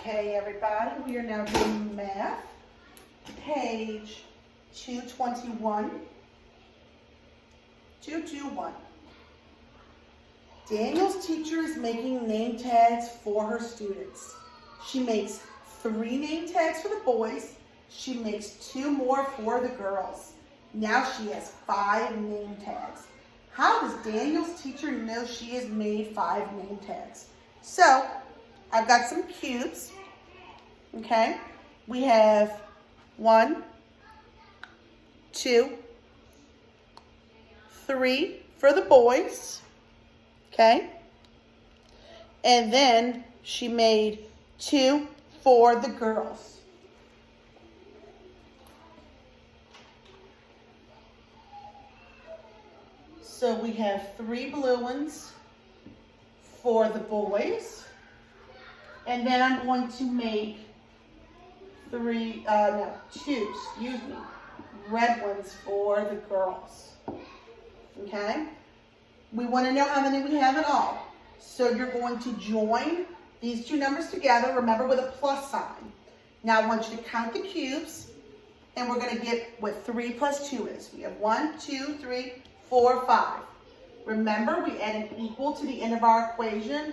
Okay, everybody, we are now doing math, page 221. 221. Daniel's teacher is making name tags for her students. She makes 3 name tags for the boys. She makes 2 more for the girls. Now she has 5 name tags. How does Daniel's teacher know she has made 5 name tags? So, I've got some cubes. Okay, we have 1, 2, 3 for the boys. Okay, and then she made 2 for the girls. So we have 3 blue ones for the boys, and then I'm going to make 2, red ones for the girls. Okay? We want to know how many we have in all. So you're going to join these 2 numbers together, remember, with a plus sign. Now I want you to count the cubes, and we're going to get what 3 plus 2 is. We have 1, 2, 3, 4, 5. Remember, we add an equal to the end of our equation,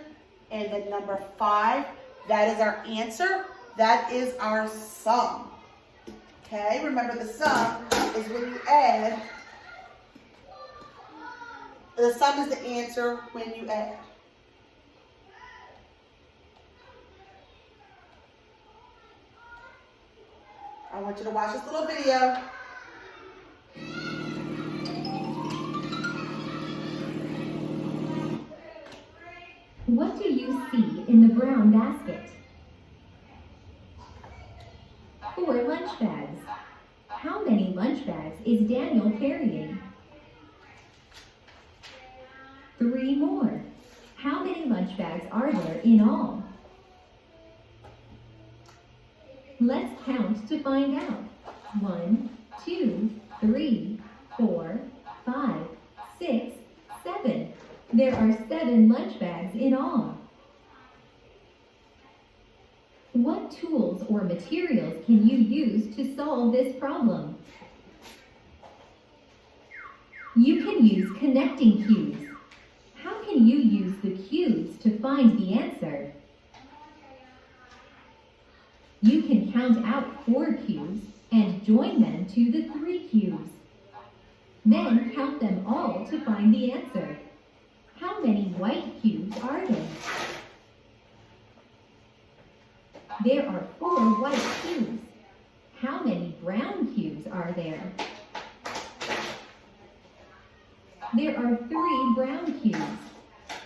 and the number 5, that is our answer. That is our sum. Okay, remember the sum is when you add. The sum is the answer when you add. I want you to watch this little video. What do you see in the brown basket? 4 lunch bags. How many lunch bags is Daniel carrying? 3 more. How many lunch bags are there in all? Let's count to find out. 1, 2, 3, 4, 5, 6, 7. There are 7 lunch bags in all. What tools or materials can you use to solve this problem? You can use connecting cubes. How can you use the cubes to find the answer? You can count out 4 cubes and join them to the 3 cubes. Then count them all to find the answer. How many white cubes are there? There are 4 white cubes. How many brown cubes are there? There are 3 brown cubes.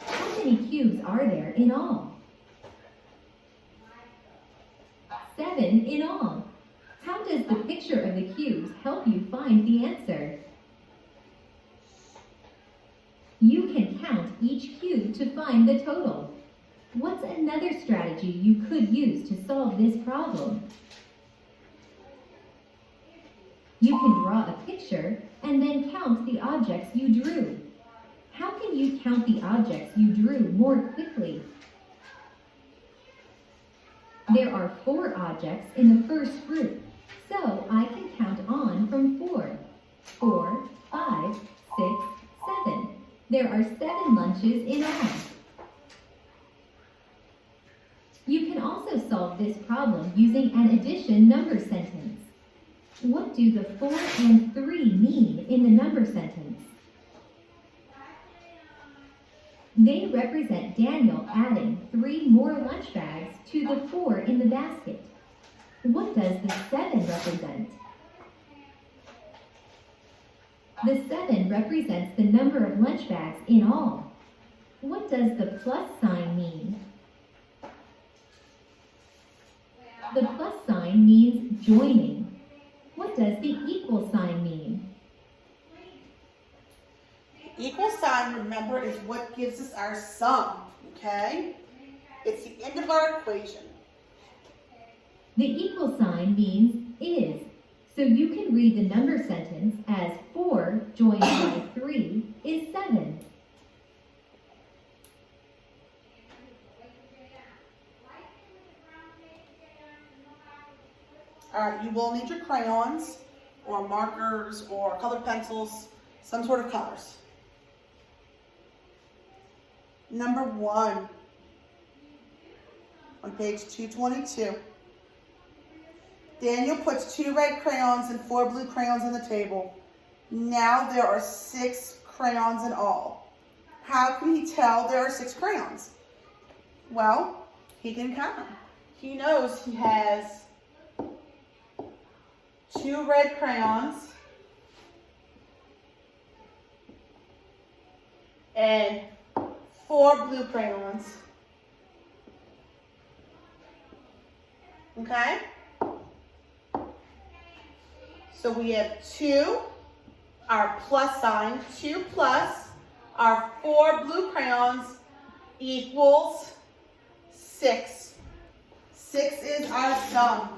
How many cubes are there in all? 7 in all. How does the picture of the cubes help you find the answer? You can count each cube to find the total. What's another strategy you could use to solve this problem? You can draw a picture and then count the objects you drew. How can you count the objects you drew more quickly? There are 4 objects in the first group, so I can count on from 4. 4, 5, 6, 7. There are 7 lunches in all. You can also solve this problem using an addition number sentence. What do the 4 and 3 mean in the number sentence? They represent Daniel adding 3 more lunch bags to the 4 in the basket. What does the 7 represent? The 7 represents the number of lunch bags in all. What does the plus sign mean? The plus sign means joining. What does the equal sign mean? Equal sign, remember, is what gives us our sum, okay? It's the end of our equation. The equal sign means is, so you can read the number sentence as 4 joined by 3 is 7. All right, you will need your crayons or markers or colored pencils, some sort of colors. Number 1 on page 222. Daniel puts 2 red crayons and 4 blue crayons on the table. Now there are 6 crayons in all. How can he tell there are 6 crayons? Well, he can count them. He knows he has 2 red crayons and 4 blue crayons. Okay? So we have 2, our plus sign, 2 plus our 4 blue crayons equals 6. 6 is our sum.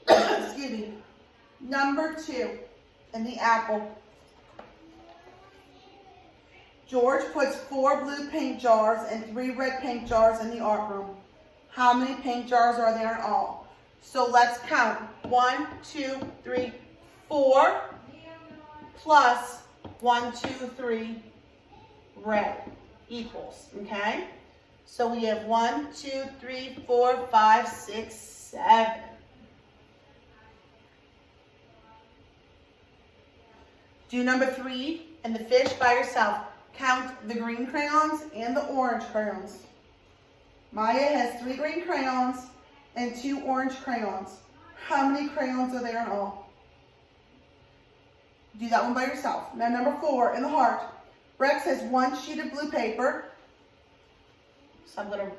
Excuse me. Number 2 in the apple. George puts 4 blue paint jars and 3 red paint jars in the art room. How many paint jars are there in all? So let's count. 1, 2, 3, 4 plus 1, 2, 3 red equals, okay? So we have 1, 2, 3, 4, 5, 6, 7. Do number 3 and the fish by yourself. Count the green crayons and the orange crayons. Maya has 3 green crayons and 2 orange crayons. How many crayons are there in all? Do that one by yourself. Now number 4 in the heart. Rex has 1 sheet of blue paper. So I'm going to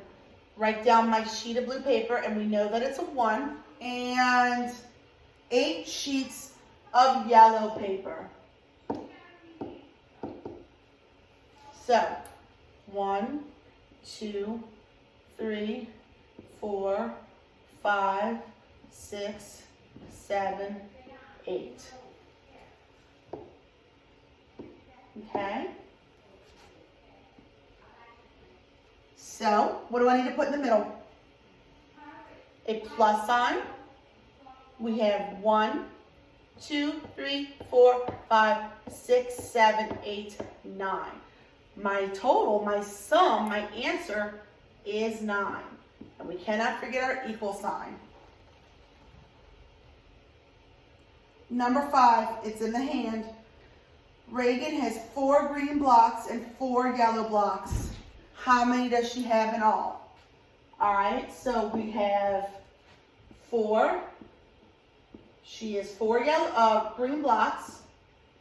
write down my sheet of blue paper, and we know that it's a 1. And 8 sheets of yellow paper. So, 1, 2, 3, 4, 5, 6, 7, 8. Okay? So, what do I need to put in the middle? A plus sign. We have 1, 2, 3, 4, 5, 6, 7, 8, 9. My total, my sum, my answer is 9. And we cannot forget our equal sign. Number 5, it's in the hand. Reagan has 4 green blocks and 4 yellow blocks. How many does she have in all? All right, so we have 4. She has 4 green blocks,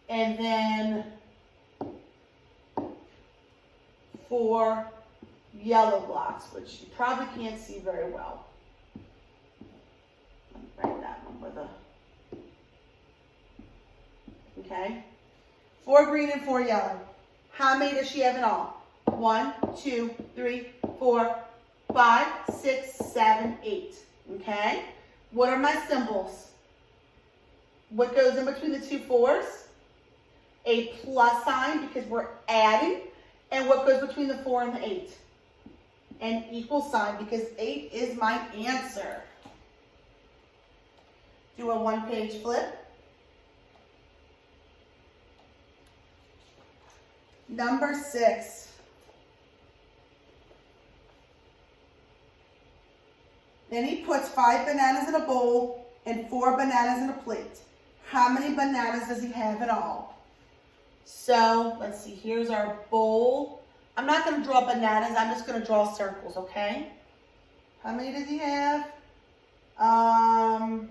and then 4 yellow blocks, which you probably can't see very well. Let me write that one with a, okay? 4 green and 4 yellow. How many does she have in all? 1, 2, 3, 4, 5, 6, 7, 8. Okay? What are my symbols? What goes in between the 2 4s? A plus sign because we're adding. And what goes between the 4 and the 8? An equal sign because 8 is my answer. Do a 1-page flip. Number 6. Then he puts 5 bananas in a bowl and 4 bananas in a plate. How many bananas does he have in all? So, let's see, here's our bowl. I'm not going to draw bananas, I'm just going to draw circles, okay? How many does he have? 5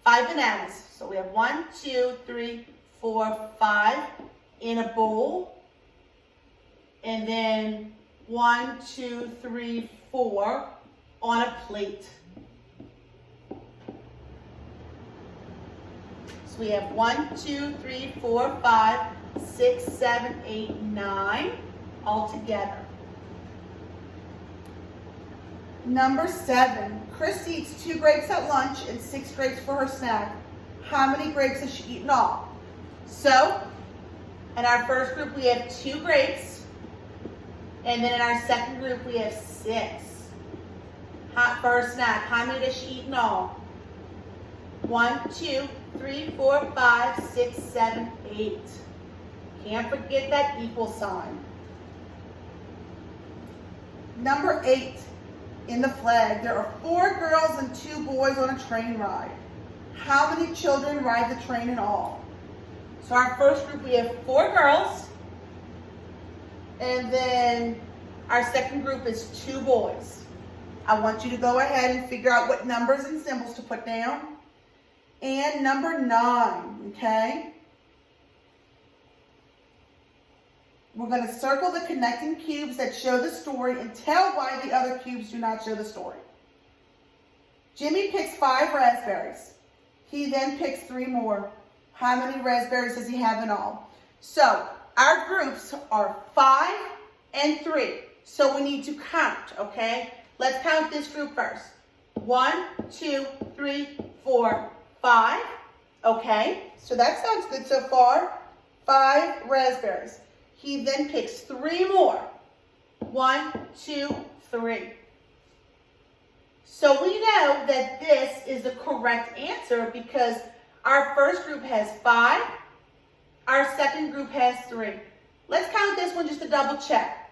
bananas. So we have 1, 2, 3, 4, 5 in a bowl. And then 1, 2, 3, 4 on a plate. So we have 1, 2, 3, 4, 5, 6, 7, 8, 9 all together. Number 7, Chris eats 2 grapes at lunch and 6 grapes for her snack. How many grapes has she eaten all? So, in our first group, we have 2 grapes. And then in our second group, we have 6. Hot for a snack. How many does she eat in all? 1, 2, 3, 4, 5, 6, 7, 8. Can't forget that equal sign. Number 8 in the flag. There are 4 girls and 2 boys on a train ride. How many children ride the train in all? So our first group, we have 4 girls. And then our second group is 2 boys. I want you to go ahead and figure out what numbers and symbols to put down. And number 9, okay? We're going to circle the connecting cubes that show the story and tell why the other cubes do not show the story. Jimmy picks 5 raspberries. He then picks 3 more. How many raspberries does he have in all? So our groups are 5 and 3. So we need to count, okay? Let's count this group first. 1, 2, 3, 4, 5. Okay, so that sounds good so far. 5 raspberries. He then picks 3 more. 1, 2, 3. So we know that this is the correct answer because our first group has 5. Our second group has 3. Let's count this one just to double check.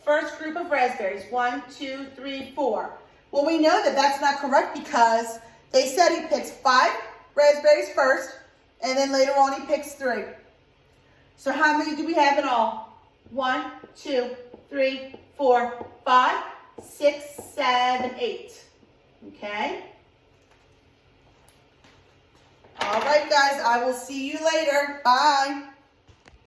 First group of raspberries, 1, 2, 3, 4. Well, we know that that's not correct because they said he picks 5 raspberries first, and then later on he picks 3. So how many do we have in all? 1, 2, 3, 4, 5, 6, 7, 8. Okay? All right, guys, I will see you later. Bye.